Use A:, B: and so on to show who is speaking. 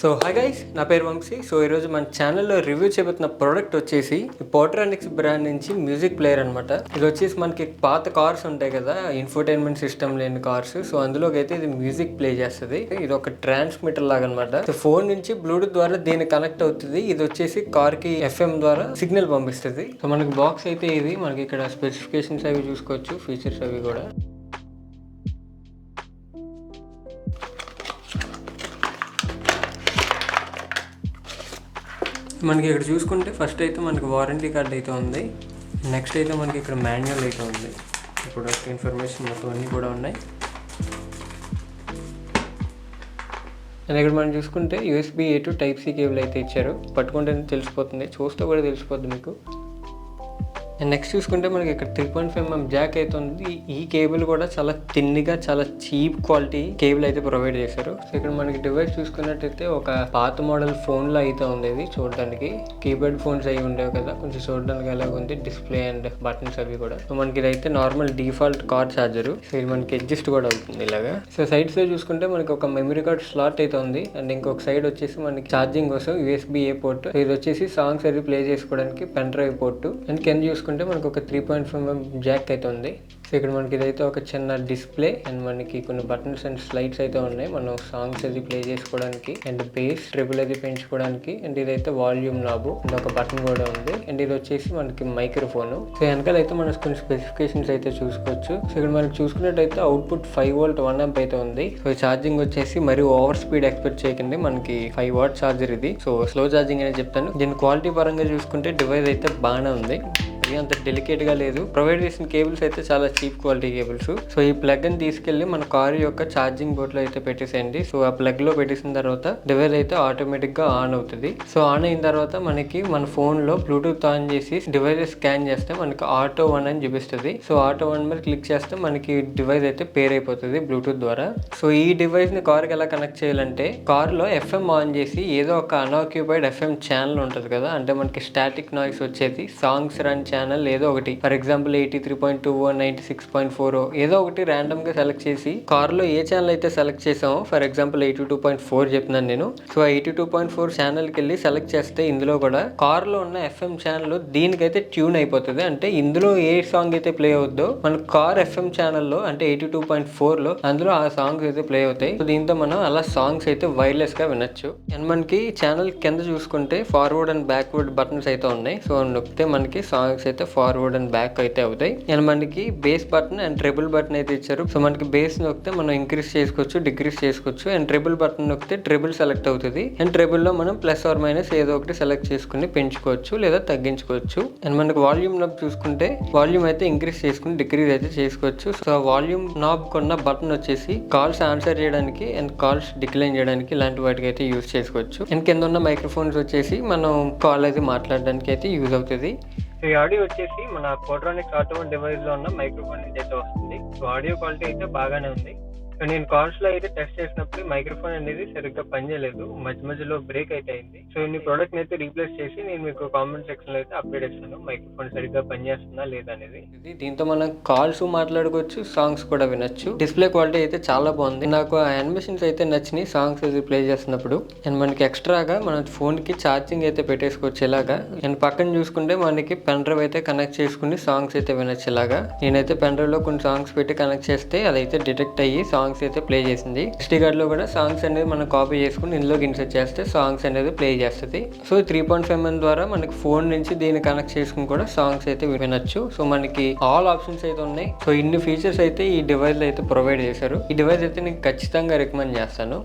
A: So hi guys, నా పేరు Vamsi. So ఈరోజు మన ఛానల్లో రివ్యూ చేయబోతున్న ప్రోడక్ట్ వచ్చేసి పోర్ట్రానిక్స్ బ్రాండ్ నుంచి మ్యూజిక్ ప్లేయర్ అనమాట. ఇది వచ్చేసి మనకి పాత కార్స్ ఉంటాయి కదా, ఇన్ఫోటైన్మెంట్ సిస్టమ్ లేని కార్స్. సో అందులోకి అయితే ఇది మ్యూజిక్ ప్లే చేస్తుంది. ఇది ఒక ట్రాన్స్మిటర్ లాగా అనమాట. సో ఫోన్ నుంచి బ్లూటూత్ ద్వారా దీన్ని కనెక్ట్ అవుతుంది. ఇది వచ్చేసి కార్ కి FM ద్వారా సిగ్నల్ పంపిస్తుంది. సో మనకి బాక్స్ అయితే ఇది, మనకి ఇక్కడ స్పెసిఫికేషన్స్ అవి చూసుకోవచ్చు, ఫీచర్స్ అవి కూడా. మనకి ఇక్కడ చూసుకుంటే ఫస్ట్ అయితే మనకి వారంటీ కార్డ్ అయితే ఉంది. నెక్స్ట్ అయితే మనకి ఇక్కడ మాన్యువల్ అయితే ఉంది. ప్రొడక్ట్ ఇన్ఫర్మేషన్ మొత్తం అన్నీ కూడా ఉన్నాయి. అండ్ ఇక్కడ మనం చూసుకుంటే USB A to Type-C cable అయితే ఇచ్చారు. పట్టుకుంటే తెలిసిపోతుంది, చూస్తే కూడా తెలిసిపోతుంది మీకు. అండ్ నెక్స్ట్ చూసుకుంటే మనకి ఇక్కడ 3.5mm జాక్ అయితే ఉంది. ఈ కేబుల్ కూడా చాలా థిన్గా, చాలా చీప్ క్వాలిటీ కేబుల్ అయితే ప్రొవైడ్ చేశారు. సో ఇక్కడ మనకి డివైస్ చూసుకున్నట్టయితే ఒక పాత మోడల్ ఫోన్లో అయితే ఉంది. ఇది చూడడానికి కీబోర్డ్ ఫోన్స్ అవి ఉండేవి కదా, కొంచెం చూడడానికి అలాగ ఉంది. డిస్ప్లే అండ్ బటన్స్ అవి కూడా. సో మనకి ఇదైతే normal default car charger. So ఇది మనకి అడ్జస్ట్ కూడా అవుతుంది ఇలాగా. సో సైడ్స్ లో చూసుకుంటే మనకి ఒక మెమరీ కార్డ్ స్లాట్ అయితే ఉంది. అండ్ ఇంకొక సైడ్ వచ్చేసి మనకి ఛార్జింగ్ కోసం USB A పోర్ట్. ఇది వచ్చేసి సాంగ్స్ అది ప్లే చేసుకోవడానికి పెన్ డ్రైవ్ పోర్ట్. అండ్ కింద చూసుకుంటే మనకి ఒక 3.5mm జాక్ అయితే ఉంది. సో ఇక్కడ మనకి ఇదైతే ఒక చిన్న డిస్ప్లే అండ్ మనకి కొన్ని బటన్స్ అండ్ స్లైడ్స్ అయితే ఉన్నాయి. మనం సాంగ్స్ అది ప్లే చేసుకోవడానికి అండ్ బేస్ ట్రిబుల్ అది పెంచుకోవడానికి. అండ్ ఇదైతే వాల్యూమ్ నాబు అండ్ ఒక బటన్ కూడా ఉంది. అండ్ ఇది వచ్చేసి మనకి మైక్రోఫోన్. సో వెనకాల అయితే మనం కొన్ని స్పెసిఫికేషన్స్ అయితే చూసుకోవచ్చు. సో ఇక్కడ మనకి చూసుకున్నట్టయితే అవుట్పుట్ 5V 1A అయితే ఉంది. సో ఛార్జింగ్ వచ్చేసి మరి ఓవర్ స్పీడ్ ఎక్స్పెక్ట్ చేయకండి, మనకి 5W ఛార్జర్ ఇది. సో స్లో ఛార్జింగ్ అనేది చెప్తాను. దీని క్వాలిటీ పరంగా చూసుకుంటే డివైస్ అయితే బాగానే ఉంది, అంత డెలికేట్ గా లేదు. ప్రొవైడ్ చేసిన కేబుల్స్ అయితే చాలా చీప్ క్వాలిటీ కేబుల్స్. సో ఈ ప్లగ్ ని తీసుకెళ్లి మన కార్ యొక్క ఛార్జింగ్ బోర్డ్ లో అయితే పెట్టేసేయండి. సో ఆ ప్లగ్ లో పెట్టేసిన తర్వాత డివైస్ అయితే ఆటోమేటిక్ గా ఆన్ అవుతుంది. సో ఆన్ అయిన తర్వాత మనకి మన ఫోన్ లో బ్లూటూత్ ఆన్ చేసి డివైస్ స్కాన్ చేస్తే మనకి ఆటో 1 అని చూపిస్తుంది. సో ఆటో 1 మీద క్లిక్ చేస్తే మనకి డివైస్ అయితే పేర్ అయిపోతుంది బ్లూటూత్ ద్వారా. సో ఈ డివైస్ ని కార్ కి ఎలా కనెక్ట్ చేయాలంటే, కార్ లో FM ఆన్ చేసి ఏదో ఒక అన్ఆక్యుపైడ్ FM ఛానల్ ఉంటుంది కదా, అంటే మనకి స్టాటిక్ నాయిస్ వచ్చేది సాంగ్స్ రన్ ఛానల్ ఏదో ఒకటి, ఫర్ ఎగ్జాంపుల్ 83.2 96.4 ఏదో ఒకటి ర్యాండమ్ గా సెలెక్ట్ చేసి కార్ లో ఏ ఛానల్ అయితే సెలెక్ట్ చేసామో, ఫర్ ఎగ్జాంపుల్ 82.4 చెప్తున్నాను నేను. సో 82.4 ఛానల్ కి వెళ్ళి సెలెక్ట్ చేస్తే ఇందులో కూడా కార్ లో ఉన్న FM ఛానల్ దీనికైతే ట్యూన్ అయిపోతుంది. అంటే ఇందులో ఏ సాంగ్ అయితే ప్లే అవుద్దో మన కార్ FM ఛానల్లో అంటే 82.4 లో అందులో ఆ సాంగ్స్ అయితే ప్లే అవుతాయి. సో దీంతో మనం అలా సాంగ్స్ అయితే వైర్లెస్ గా వినొచ్చు. అండ్ మనకి ఛానల్ కింద చూసుకుంటే ఫార్వర్డ్ అండ్ బ్యాక్వర్డ్ బటన్స్ అయితే ఉన్నాయి. సో నొక్కితే మనకి సాంగ్స్ అయితే ఫార్వర్డ్ అండ్ బ్యాక్ అయితే అవుతాయి. అండ్ మనకి base button and triple button అయితే ఇచ్చారు. సో మనకి బేస్ నొక్కితే మనం ఇంక్రీజ్ చేసుకోవచ్చు, డిక్రీజ్ చేసుకోవచ్చు. అండ్ ట్రిబుల్ బటన్ నొక్కితే ట్రిబుల్ సెలెక్ట్ అవుతుంది. అండ్ ట్రిబుల్ లో మనం ప్లస్ ఆర్ మైనస్ ఏదో ఒకటి సెలెక్ట్ చేసుకుని పెంచుకోవచ్చు లేదా తగ్గించుకోవచ్చు. అండ్ మనకి వాల్యూమ్ నాబ్ చూసుకుంటే వాల్యూమ్ అయితే ఇంక్రీజ్ చేసుకుని డిక్రీజ్ అయితే చేసుకోవచ్చు. సో వాల్యూమ్ నాబ్ కొన్న బటన్ వచ్చేసి కాల్స్ ఆన్సర్ చేయడానికి అండ్ కాల్స్ డిక్లైన్ చేయడానికి ఇలాంటి వాటికి అయితే యూజ్ చేసుకోవచ్చు. అండ్ కింద ఉన్న మైక్రోఫోన్స్ వచ్చేసి మనం కాల్ అయితే మాట్లాడడానికి అయితే యూజ్ అవుతుంది. ఈ ఆడియో వచ్చేసి మన పోర్ట్రానిక్స్ ఆటో డివైస్ లో ఉన్న మైక్రోఫోన్ నుంచి అయితే వస్తుంది. సో ఆడియో క్వాలిటీ అయితే బాగానే ఉంది. నేను కార్స్ లో అయితే టెస్ట్ చేసినప్పుడు మైక్రోఫోన్ అనేది సరిగ్గా పనిచేయలేదు, మధ్యలో బ్రేక్ అయితే అయింది. సో ఈ ప్రోడక్ట్ అయితే రీప్లేస్ చేసి నేను మీకు కామెంట్ సెక్షన్ లో అయితే అప్డేట్ ఇస్తాను, మైక్రోఫోన్ సరిగ్గా పనిచేస్తుందా లేదా అనేది. దీంతో మనం కాల్స్ మాట్లాడుకోవచ్చు, సాంగ్స్ కూడా వినొచ్చు. డిస్ప్లే క్వాలిటీ అయితే చాలా బాగుంది. నాకు ఆ యానిమేషన్స్ అయితే నచ్చినాయి సాంగ్స్ అయితే ప్లే చేస్తున్నప్పుడు. అండ్ మనకి ఎక్స్ట్రాగా మన ఫోన్ కి ఛార్జింగ్ అయితే పెట్టేసుకోవచ్చు ఇలాగా. అండ్ పక్కన చూసుకుంటే మనకి పెన్ డ్రైవ్ అయితే కనెక్ట్ చేసుకుని సాంగ్స్ అయితే వినొచ్చు ఇలాగా. నేనైతే పెన్ డ్రైవ్ లో కొన్ని సాంగ్స్ పెట్టి కనెక్ట్ చేస్తే అదైతే డిటెక్ట్ అయ్యి సాంగ్స్ అయితే ప్లే చేసింది. SD కార్డ్ లో కూడా సాంగ్స్ అనేది మనం కాపీ చేసుకుని ఇందులోకి ఇన్సర్ట్ చేస్తే సాంగ్స్ అనేది ప్లే చేస్తుంది. సో 3.5mm ద్వారా మనకి ఫోన్ నుంచి దీన్ని కనెక్ట్ చేసుకుని కూడా సాంగ్స్ అయితే వినొచ్చు. సో మనకి ఆల్ ఆప్షన్స్ అయితే ఉన్నాయి. సో ఇన్ని ఫీచర్స్ అయితే ఈ డివైస్ లో అయితే ప్రొవైడ్ చేశారు. ఈ డివైస్ అయితే నేను ఖచ్చితంగా రికమెండ్ చేస్తాను.